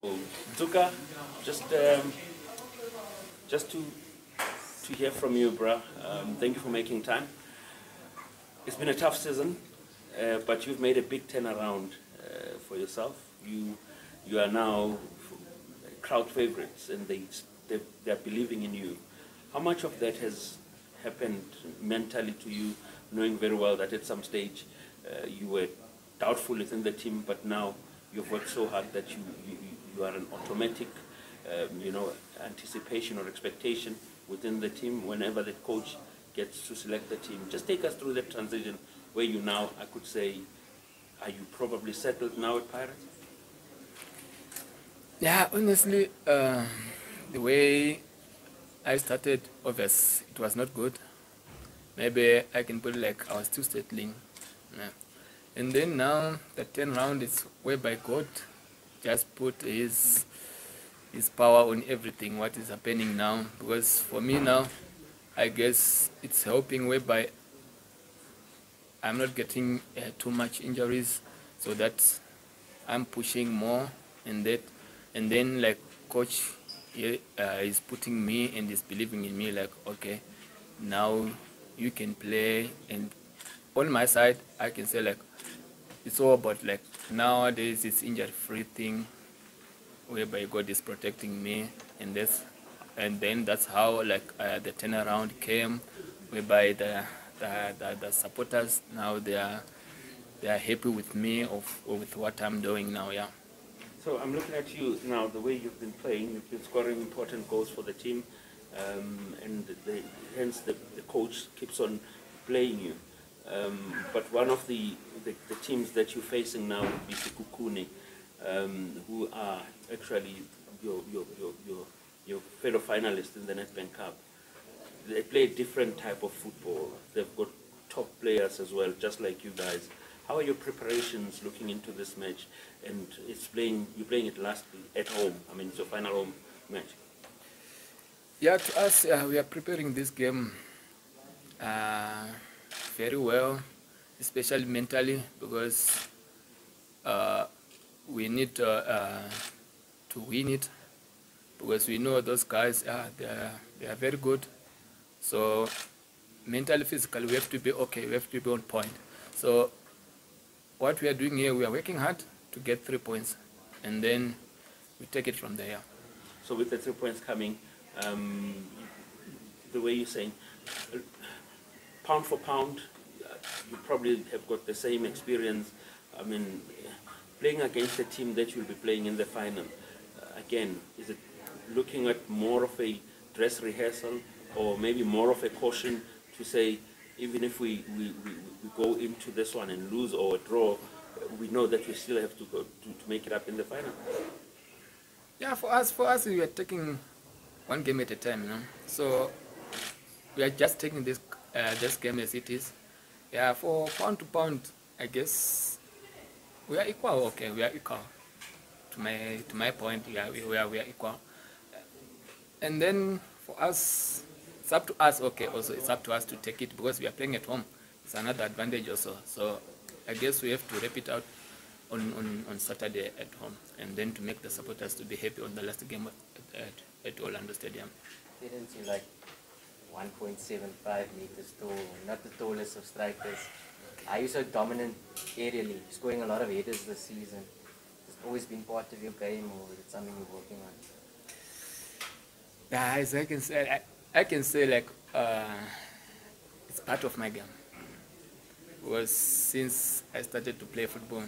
Zuka, just just to hear from you, bruh. Thank you for making time. It's been a tough season, but you've made a big turnaround for yourself. You are now crowd favorites, and they're believing in you. How much of that has happened mentally to you, knowing very well that at some stage you were doubtful within the team, but now you've worked so hard that you are an automatic, anticipation or expectation within the team whenever the coach gets to select the team. Just take us through that transition where you now, I could say, are you probably settled now at Pirates? Yeah, honestly, the way I started, obviously, it was not good. Maybe I can put it like I was too settling. Yeah. And then now the turnaround is whereby God just put his power on everything, what is happening now. Because for me now, I guess it's helping whereby I'm not getting too much injuries, so that I'm pushing more, and then like coach is putting me and is believing in me, like, okay, now you can play. And on my side, I can say like it's all about like nowadays it's injury-free thing whereby God is protecting me, and then that's how like the turnaround came, whereby the supporters now they are happy with me or with what I'm doing now. Yeah. So I'm looking at you now, the way you've been playing, you've been scoring important goals for the team, and hence the coach keeps on playing you. But one of the teams that you're facing now would be Sekhukhune, who are actually your fellow finalists in the Nedbank Cup. They play a different type of football. They've got top players as well, just like you guys. How are your preparations looking into this match? And you're playing it lastly at home. I mean, it's your final home match. Yeah, to us, we are preparing this game very well, especially mentally, because we need to win it, because we know those guys they are very good. So mentally, physically, we have to be okay. We have to be on point. So what we are doing here, we are working hard to get 3 points, and then we take it from there. So with the 3 points coming, the way you're saying, pound for pound, you probably have got the same experience. I mean, playing against a team that you'll be playing in the final, again, is it looking at more of a dress rehearsal, or maybe more of a caution to say, even if we go into this one and lose or draw, we know that we still have to go to make it up in the final? Yeah, for us, we are taking one game at a time, So we are just taking this game as it is. Yeah, for pound to pound, I guess we are equal. Okay, we are equal. To my point, yeah, we are equal. And then for us, it's up to us. Okay, also it's up to us to take it, because we are playing at home. It's another advantage also. So I guess we have to rep it out on Saturday at home, and then to make the supporters to be happy on the last game at Orlando Stadium. Didn't you like 1.75 meters tall, not the tallest of strikers? Are you so dominant aerially, scoring a lot of headers this season? It's always been part of your game, or is it something you're working on? Yeah, as I can say like it's part of my game. Because since I started to play football,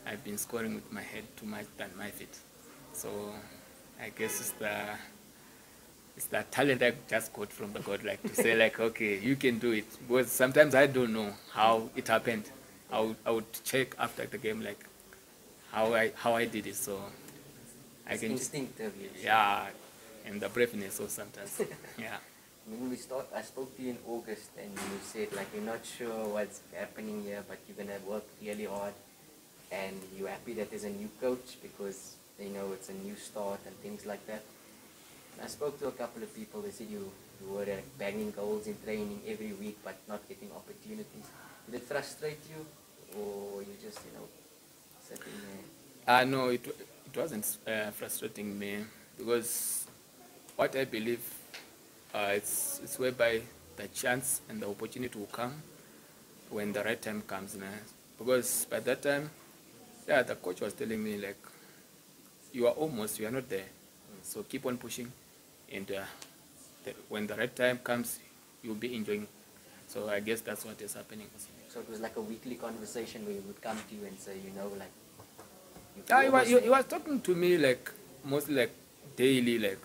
I've been scoring with my head too much than my feet. So I guess it's the talent I just got from the God, like to say like, okay, you can do it. Because sometimes I don't know how it happened. I would check after the game like how I did it. So I can instinctive. Yeah, and the braveness also sometimes. Yeah. When I spoke to you in August, and you said like you're not sure what's happening here, but you're gonna work really hard, and you're happy that there's a new coach because they know it's a new start and things like that. I spoke to a couple of people. They said you were banging goals in training every week, but not getting opportunities. Did it frustrate you, or you just sitting there? No, it it wasn't frustrating me, because what I believe, it's whereby the chance and the opportunity will come when the right time comes. Because by that time, yeah, the coach was telling me like, you are not there, so keep on pushing, and when the right time comes, you'll be enjoying. So I guess that's what is happening. So it was like a weekly conversation where he would come to you and say, you know, like. He was talking to me like mostly like daily, like,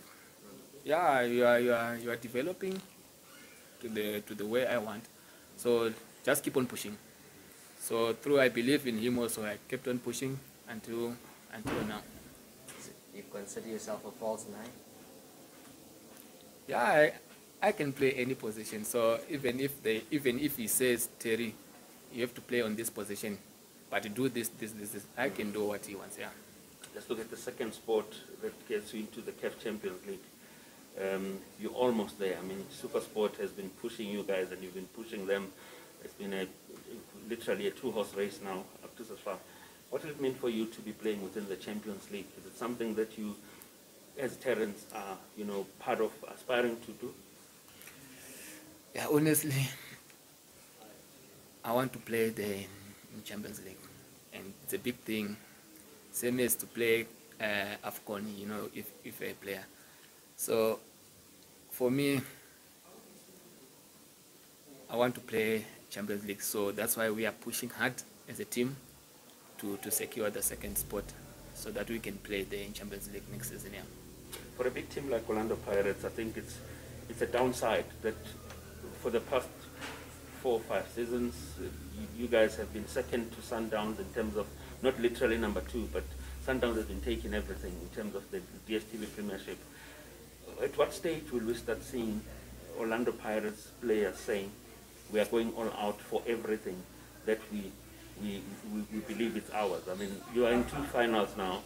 yeah, you are developing to the way I want. So just keep on pushing. So through I believe in him also, I kept on pushing until now. You consider yourself a false nine? Yeah, I can play any position. So even if he says, Terry, you have to play on this position, but do this, I can do what he wants. Yeah. Let's look at the second sport that gets you into the CAF Champions League. You're almost there. I mean, SuperSport has been pushing you guys, and you've been pushing them. It's been literally a two-horse race now up to so far. What does it mean for you to be playing within the Champions League? Is it something that you, as Terence, are part of aspiring to do? Yeah, honestly, I want to play there in Champions League, and it's a big thing. Same as to play AFCON, if a player. So for me, I want to play Champions League. So that's why we are pushing hard as a team to secure the second spot, so that we can play there in Champions League next season. Yeah. For a big team like Orlando Pirates, I think it's a downside that for the past 4 or 5 seasons, you guys have been second to Sundowns in terms of, not literally number 2, but Sundowns has been taking everything in terms of the DStv Premiership. At what stage will we start seeing Orlando Pirates players saying, we are going all out for everything that we believe it's ours? I mean, you are in 2 finals now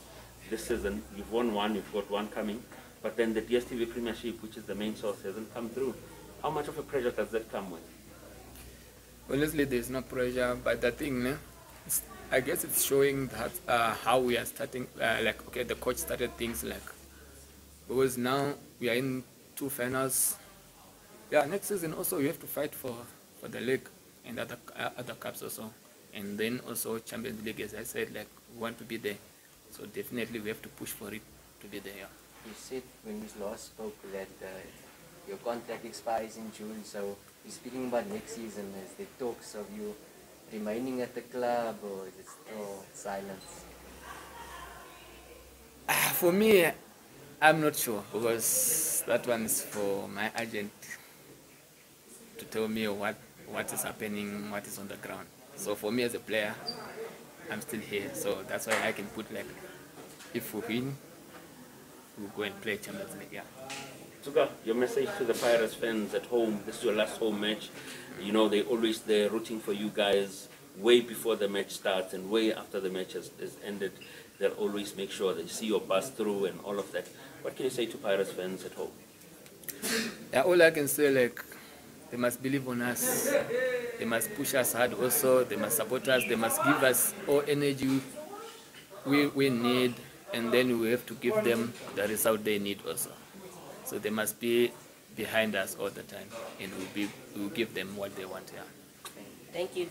this season. You've won 1, you've got 1 coming, but then the DStv Premiership, which is the main source, hasn't come through. How much of a pressure does that come with? Honestly, there's no pressure, but the thing, I guess it's showing that how we are starting, okay, the coach started things because now we are in 2 finals. Yeah, next season also we have to fight for the league and other cups also. And then also Champions League, as I said, we want to be there. So definitely we have to push for it to be there. Yeah. You said when we last spoke that your contract expires in June, so you're speaking about next season. Is there talks of you remaining at the club, or is it still silence? For me, I'm not sure, because that one is for my agent to tell me what is happening, what is on the ground. So for me as a player, I'm still here. So that's why I can put if we win, we'll go and play Champions League. Yeah. Dzuka, your message to the Pirates fans at home. This is your last home match. They're always there rooting for you guys way before the match starts and way after the match has ended. They'll always make sure they see your bus through and all of that. What can you say to Pirates fans at home? Yeah, all I can say, they must believe on us. They must push us hard also. They must support us. They must give us all energy we need, and then we have to give them the result they need also. So they must be behind us all the time, and we'll give them what they want. Yeah. Thank you.